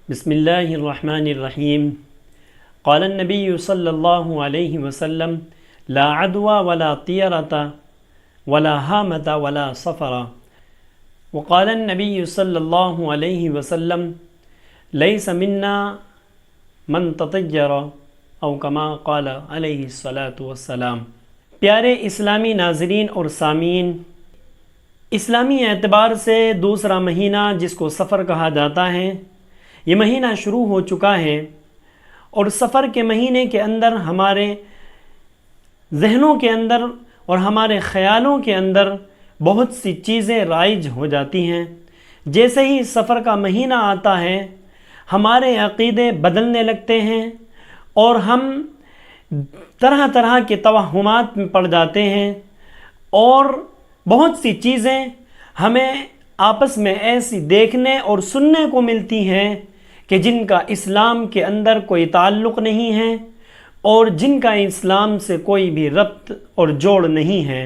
بسم اللہ الرحمن الرحیم قال النبی صلی اللہ علیہ وسلم لا عدوى ولا طیرۃ ولا ہامۃ ولا صفر وقال النبی صلی اللہ علیہ وسلم لیس منا من تطیر او کما قال علیہ الصلاۃ والسلام۔ پیارے اسلامی ناظرین اور سامعین، اسلامی اعتبار سے دوسرا مہینہ جس کو سفر کہا جاتا ہے، یہ مہینہ شروع ہو چکا ہے، اور سفر کے مہینے کے اندر ہمارے ذہنوں کے اندر اور ہمارے خیالوں کے اندر بہت سی چیزیں رائج ہو جاتی ہیں۔ جیسے ہی سفر کا مہینہ آتا ہے، ہمارے عقیدے بدلنے لگتے ہیں اور ہم طرح طرح کے توہمات میں پڑ جاتے ہیں، اور بہت سی چیزیں ہمیں آپس میں ایسی دیکھنے اور سننے کو ملتی ہیں کہ جن کا اسلام کے اندر کوئی تعلق نہیں ہے اور جن کا اسلام سے کوئی بھی ربط اور جوڑ نہیں ہے۔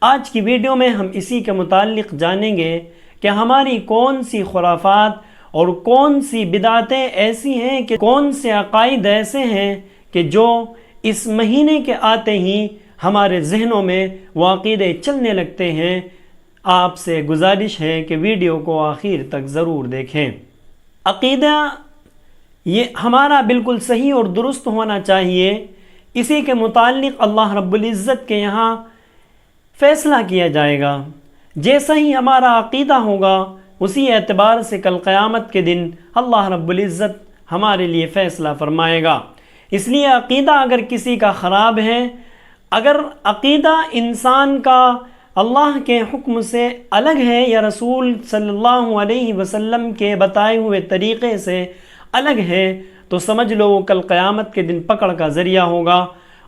آج کی ویڈیو میں ہم اسی کے متعلق جانیں گے کہ ہماری کون سی خرافات اور کون سی بدعتیں ایسی ہیں، کہ کون سے عقائد ایسے ہیں کہ جو اس مہینے کے آتے ہی ہمارے ذہنوں میں وہ عقیدے چلنے لگتے ہیں۔ آپ سے گزارش ہے کہ ویڈیو کو آخر تک ضرور دیکھیں۔ عقیدہ یہ ہمارا بالکل صحیح اور درست ہونا چاہیے، اسی کے متعلق اللہ رب العزت کے یہاں فیصلہ کیا جائے گا۔ جیسا ہی ہمارا عقیدہ ہوگا، اسی اعتبار سے کل قیامت کے دن اللہ رب العزت ہمارے لیے فیصلہ فرمائے گا۔ اس لیے عقیدہ اگر کسی کا خراب ہے، اگر عقیدہ انسان کا اللہ کے حکم سے الگ ہے یا رسول صلی اللہ علیہ وسلم کے بتائے ہوئے طریقے سے الگ ہے، تو سمجھ لو وہ کل قیامت کے دن پکڑ کا ذریعہ ہوگا۔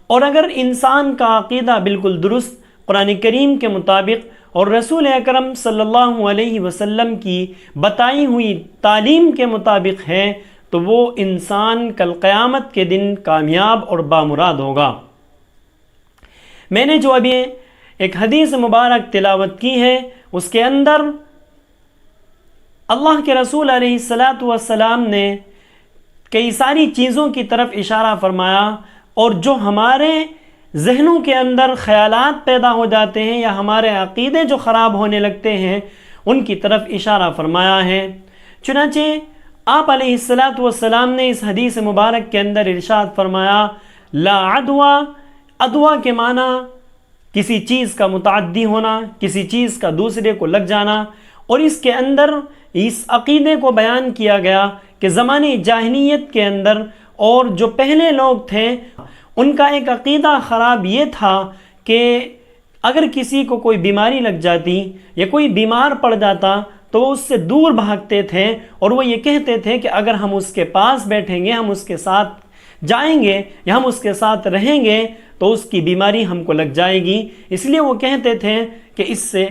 اور اگر انسان کا عقیدہ بالکل درست قرآن کریم کے مطابق اور رسول اکرم صلی اللہ علیہ وسلم کی بتائی ہوئی تعلیم کے مطابق ہے، تو وہ انسان کل قیامت کے دن کامیاب اور بامراد ہوگا۔ میں نے جو ابھی ایک حدیث مبارک تلاوت کی ہے، اس کے اندر اللہ کے رسول علیہ الصلاۃ والسلام نے کئی ساری چیزوں کی طرف اشارہ فرمایا، اور جو ہمارے ذہنوں کے اندر خیالات پیدا ہو جاتے ہیں یا ہمارے عقیدے جو خراب ہونے لگتے ہیں، ان کی طرف اشارہ فرمایا ہے۔ چنانچہ آپ علیہ الصلاۃ والسلام نے اس حدیث مبارک کے اندر ارشاد فرمایا، لا عدوى، عدوہ کے معنی کسی چیز کا متعدی ہونا، کسی چیز کا دوسرے کو لگ جانا، اور اس کے اندر اس عقیدے کو بیان کیا گیا کہ زمانے جاہلیت کے اندر اور جو پہلے لوگ تھے، ان کا ایک عقیدہ خراب یہ تھا کہ اگر کسی کو کوئی بیماری لگ جاتی یا کوئی بیمار پڑ جاتا تو وہ اس سے دور بھاگتے تھے، اور وہ یہ کہتے تھے کہ اگر ہم اس کے پاس بیٹھیں گے، ہم اس کے ساتھ جائیں گے یا ہم اس کے ساتھ رہیں گے تو اس کی بیماری ہم کو لگ جائے گی۔ اس لیے وہ کہتے تھے کہ اس سے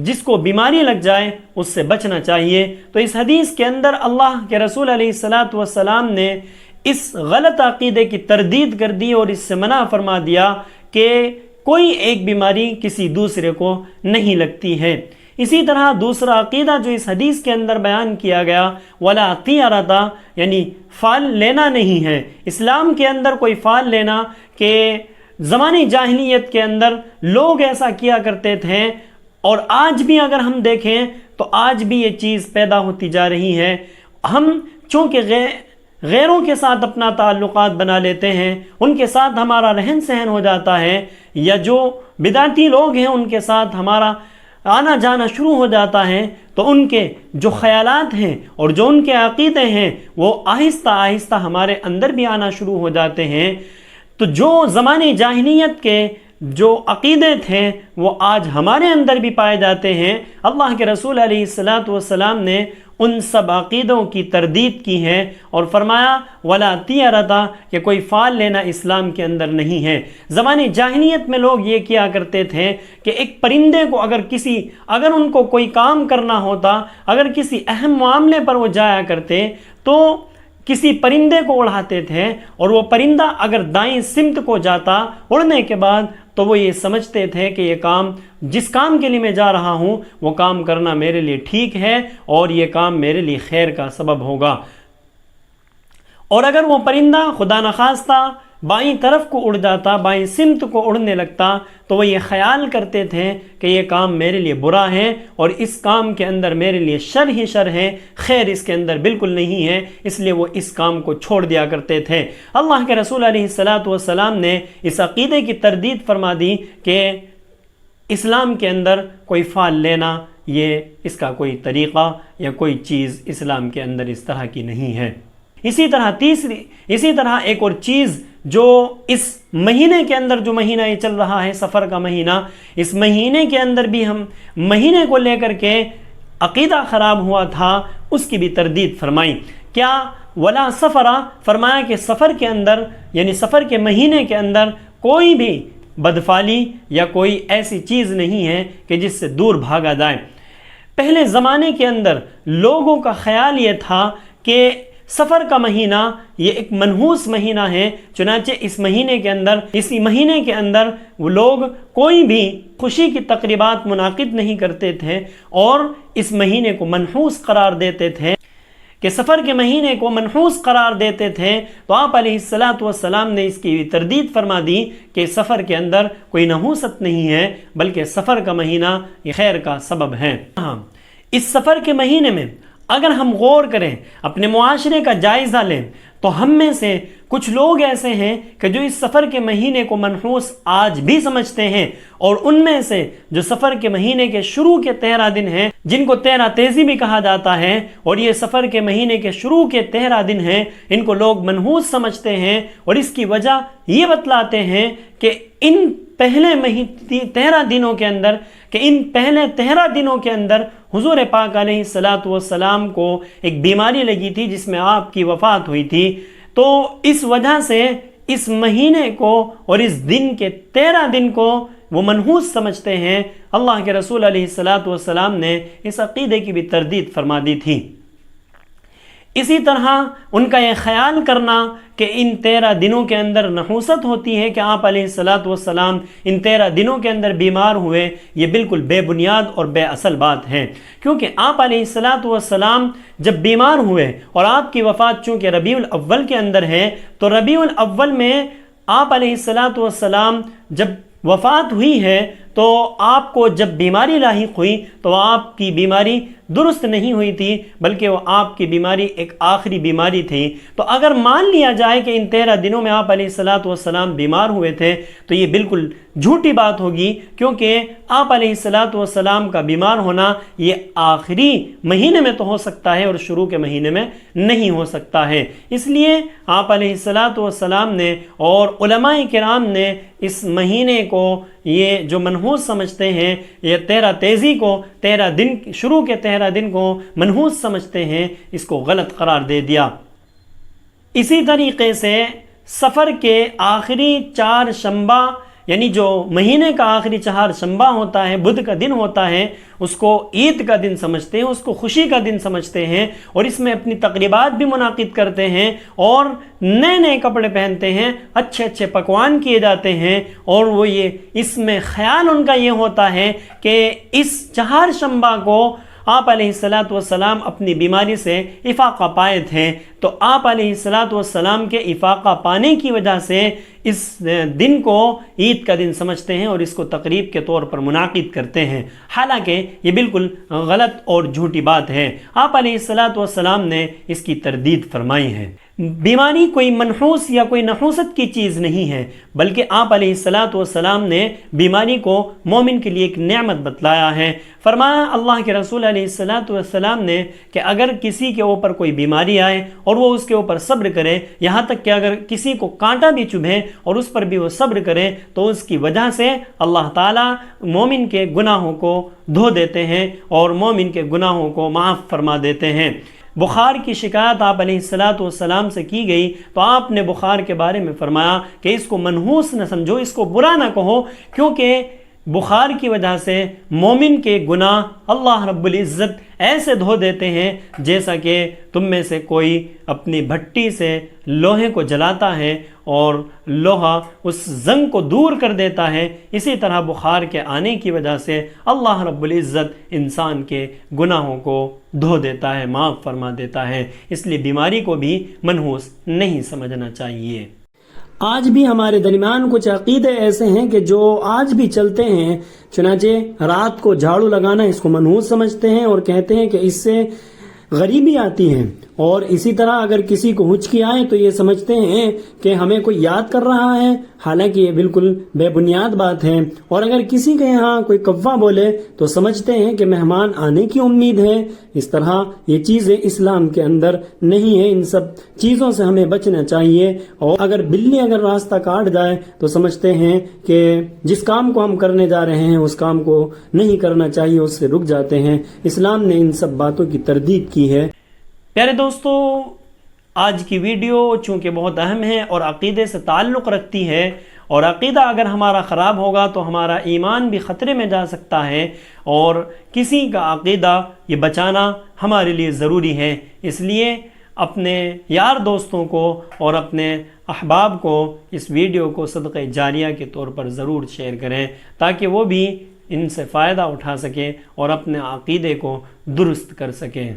جس کو بیماری لگ جائے اس سے بچنا چاہیے۔ تو اس حدیث کے اندر اللہ کے رسول علیہ الصلاۃ والسلام نے اس غلط عقیدے کی تردید کر دی اور اس سے منع فرما دیا کہ کوئی ایک بیماری کسی دوسرے کو نہیں لگتی ہے۔ اسی طرح دوسرا عقیدہ جو اس حدیث کے اندر بیان کیا گیا، ولا طیرۃ، یعنی فال لینا نہیں ہے۔ اسلام کے اندر کوئی فال لینا، کہ زمانے جاہلیت کے اندر لوگ ایسا کیا کرتے تھے، اور آج بھی اگر ہم دیکھیں تو آج بھی یہ چیز پیدا ہوتی جا رہی ہے۔ ہم چونکہ غیروں کے ساتھ اپنا تعلقات بنا لیتے ہیں، ان کے ساتھ ہمارا رہن سہن ہو جاتا ہے، یا جو بدعتی لوگ ہیں ان کے ساتھ ہمارا آنا جانا شروع ہو جاتا ہے، تو ان کے جو خیالات ہیں اور جو ان کے عقیدے ہیں وہ آہستہ آہستہ ہمارے اندر بھی آنا شروع ہو جاتے ہیں۔ تو جو زمانے جاہلیت کے جو عقیدے تھے وہ آج ہمارے اندر بھی پائے جاتے ہیں۔ اللہ کے رسول علیہ الصلاۃ والسلام نے ان سب عقیدوں کی تردید کی ہے اور فرمایا ولا طیرۃ، کہ کوئی فال لینا اسلام کے اندر نہیں ہے۔ زمانے جاہلیت میں لوگ یہ کیا کرتے تھے کہ ایک پرندے کو اگر ان کو کوئی کام کرنا ہوتا، اگر کسی اہم معاملے پر وہ جایا کرتے تو کسی پرندے کو اڑاتے تھے، اور وہ پرندہ اگر دائیں سمت کو جاتا اڑنے کے بعد تو وہ یہ سمجھتے تھے کہ یہ کام جس کام کے لیے میں جا رہا ہوں وہ کام کرنا میرے لیے ٹھیک ہے اور یہ کام میرے لیے خیر کا سبب ہوگا۔ اور اگر وہ پرندہ خدا نخواستہ بائیں طرف کو اڑ جاتا، بائیں سمت کو اڑنے لگتا، تو وہ یہ خیال کرتے تھے کہ یہ کام میرے لیے برا ہے اور اس کام کے اندر میرے لیے شر ہی شر ہے، خیر اس کے اندر بالکل نہیں ہے، اس لیے وہ اس کام کو چھوڑ دیا کرتے تھے۔ اللہ کے رسول علیہ السلام نے اس عقیدے کی تردید فرما دی کہ اسلام کے اندر کوئی فال لینا، یہ اس کا کوئی طریقہ یا کوئی چیز اسلام کے اندر اس طرح کی نہیں ہے۔ اسی طرح ایک اور چیز جو اس مہینے کے اندر، جو مہینہ یہ چل رہا ہے صفر کا مہینہ، اس مہینے کے اندر بھی ہم مہینے کو لے کر کے عقیدہ خراب ہوا تھا، اس کی بھی تردید فرمائی۔ کیا ولا سفرا، فرمایا کہ سفر کے اندر یعنی سفر کے مہینے کے اندر کوئی بھی بدفعلی یا کوئی ایسی چیز نہیں ہے کہ جس سے دور بھاگا جائے۔ پہلے زمانے کے اندر لوگوں کا خیال یہ تھا کہ سفر کا مہینہ یہ ایک منحوس مہینہ ہے، چنانچہ اسی مہینے کے اندر وہ لوگ کوئی بھی خوشی کی تقریبات منعقد نہیں کرتے تھے اور اس مہینے کو منحوس قرار دیتے تھے کہ سفر کے مہینے کو منحوس قرار دیتے تھے۔ تو آپ علیہ السلام نے اس کی تردید فرما دی کہ سفر کے اندر کوئی نحوست نہیں ہے، بلکہ سفر کا مہینہ یہ خیر کا سبب ہے۔ اس سفر کے مہینے میں اگر ہم غور کریں، اپنے معاشرے کا جائزہ لیں، تو ہم میں سے کچھ لوگ ایسے ہیں کہ جو اس سفر کے مہینے کو منحوس آج بھی سمجھتے ہیں، اور ان میں سے جو سفر کے مہینے کے شروع کے 13 دن ہیں، جن کو 13 تیزی بھی کہا جاتا ہے، اور یہ سفر کے مہینے کے شروع کے 13 دن ہیں، ان کو لوگ منحوس سمجھتے ہیں، اور اس کی وجہ یہ بتلاتے ہیں کہ ان پہلے 13 دنوں کے اندر حضور پاک علیہ السلام کو ایک بیماری لگی تھی جس میں آپ کی وفات ہوئی تھی۔ تو اس وجہ سے اس مہینے کو اور اس دن کے 13 دن کو وہ منحوس سمجھتے ہیں۔ اللہ کے رسول علیہ السلام نے اس عقیدے کی بھی تردید فرما دی تھی۔ اسی طرح ان کا یہ خیال کرنا کہ ان 13 دنوں کے اندر نحوست ہوتی ہے کہ آپ علیہ السلام ان 13 دنوں کے اندر بیمار ہوئے، یہ بالکل بے بنیاد اور بے اصل بات ہے، کیونکہ آپ علیہ السلام جب بیمار ہوئے اور آپ کی وفات چونکہ ربیع الاول کے اندر ہے، تو ربیع الاول میں آپ علیہ السلام جب وفات ہوئی ہے تو آپ کو جب بیماری لاحق ہوئی تو آپ کی بیماری درست نہیں ہوئی تھی، بلکہ وہ آپ کی بیماری ایک آخری بیماری تھی۔ تو اگر مان لیا جائے کہ ان 13 دنوں میں آپ علیہ السلام بیمار ہوئے تھے تو یہ بالکل جھوٹی بات ہوگی، کیونکہ آپ علیہ السلام کا بیمار ہونا یہ آخری مہینے میں تو ہو سکتا ہے اور شروع کے مہینے میں نہیں ہو سکتا ہے۔ اس لیے آپ علیہ السلام نے اور علماء کرام نے اس مہینے کو یہ جو منحوس سمجھتے ہیں، یہ 13 تیزی کو 13 دن شروع کے 13 دن کو منحوس سمجھتے ہیں، اس کو غلط قرار دے دیا۔ اسی طریقے سے سفر کے آخری 4 شنبہ یعنی جو مہینے کا آخری 4 شنبہ ہوتا ہے، بدھ کا دن ہوتا ہے، اس کو عید کا دن سمجھتے ہیں، اس کو خوشی کا دن سمجھتے ہیں، اور اس میں اپنی تقریبات بھی منعقد کرتے ہیں اور نئے نئے کپڑے پہنتے ہیں، اچھے اچھے پکوان کیے جاتے ہیں، اور وہ اس میں خیال ان کا یہ ہوتا ہے کہ اس 4 شنبہ کو آپ علیہ السلام اپنی بیماری سے افاقہ پائے تھے۔ تو آپ علیہ السلام کے افاقہ پانے کی وجہ سے اس دن کو عید کا دن سمجھتے ہیں اور اس کو تقریب کے طور پر منعقد کرتے ہیں، حالانکہ یہ بالکل غلط اور جھوٹی بات ہے۔ آپ علیہ السلام نے اس کی تردید فرمائی ہے۔ بیماری کوئی منحوس یا کوئی نحوست کی چیز نہیں ہے، بلکہ آپ علیہ السلام نے بیماری کو مومن کے لیے ایک نعمت بتلایا ہے۔ فرمایا اللہ کے رسول علیہ السلام نے کہ اگر کسی کے اوپر کوئی بیماری آئے اور وہ اس کے اوپر صبر کرے، یہاں تک کہ اگر کسی کو کانٹا بھی چبھے اور اس پر بھی وہ صبر کرے، تو اس کی وجہ سے اللہ تعالیٰ مومن کے گناہوں کو دھو دیتے ہیں اور مومن کے گناہوں کو معاف فرما دیتے ہیں۔ بخار کی شکایت آپ علیہ السلام سے کی گئی تو آپ نے بخار کے بارے میں فرمایا کہ اس کو منحوس نہ سمجھو، اس کو برا نہ کہو، کیونکہ بخار کی وجہ سے مومن کے گناہ اللہ رب العزت ایسے دھو دیتے ہیں جیسا کہ تم میں سے کوئی اپنی بھٹی سے لوہے کو جلاتا ہے اور لوہا اس زنگ کو دور کر دیتا ہے، اسی طرح بخار کے آنے کی وجہ سے اللہ رب العزت انسان کے گناہوں کو دھو دیتا ہے، معاف فرما دیتا ہے۔ اس لیے بیماری کو بھی منحوس نہیں سمجھنا چاہیے۔ آج بھی ہمارے درمیان کچھ عقیدے ایسے ہیں کہ جو آج بھی چلتے ہیں، چنانچہ رات کو جھاڑو لگانا اس کو منحوس سمجھتے ہیں اور کہتے ہیں کہ اس سے غریبی آتی ہے، اور اسی طرح اگر کسی کو ہچکی آئے تو یہ سمجھتے ہیں کہ ہمیں کوئی یاد کر رہا ہے، حالانکہ یہ بالکل بے بنیاد بات ہے۔ اور اگر کسی کے یہاں کوئی کوا بولے تو سمجھتے ہیں کہ مہمان آنے کی امید ہے۔ اس طرح یہ چیزیں اسلام کے اندر نہیں ہے، ان سب چیزوں سے ہمیں بچنا چاہیے۔ اور اگر بلی راستہ کاٹ جائے تو سمجھتے ہیں کہ جس کام کو ہم کرنے جا رہے ہیں اس کام کو نہیں کرنا چاہیے، اس سے رک جاتے ہیں۔ اسلام نے ان سب باتوں کی تردید کی ہے۔ پیارے دوستو، آج کی ویڈیو چونکہ بہت اہم ہے اور عقیدے سے تعلق رکھتی ہے، اور عقیدہ اگر ہمارا خراب ہوگا تو ہمارا ایمان بھی خطرے میں جا سکتا ہے، اور کسی کا عقیدہ یہ بچانا ہمارے لیے ضروری ہے۔ اس لیے اپنے یار دوستوں کو اور اپنے احباب کو اس ویڈیو کو صدقہ جاریہ کے طور پر ضرور شیئر کریں تاکہ وہ بھی ان سے فائدہ اٹھا سکیں اور اپنے عقیدے کو درست کر سکیں۔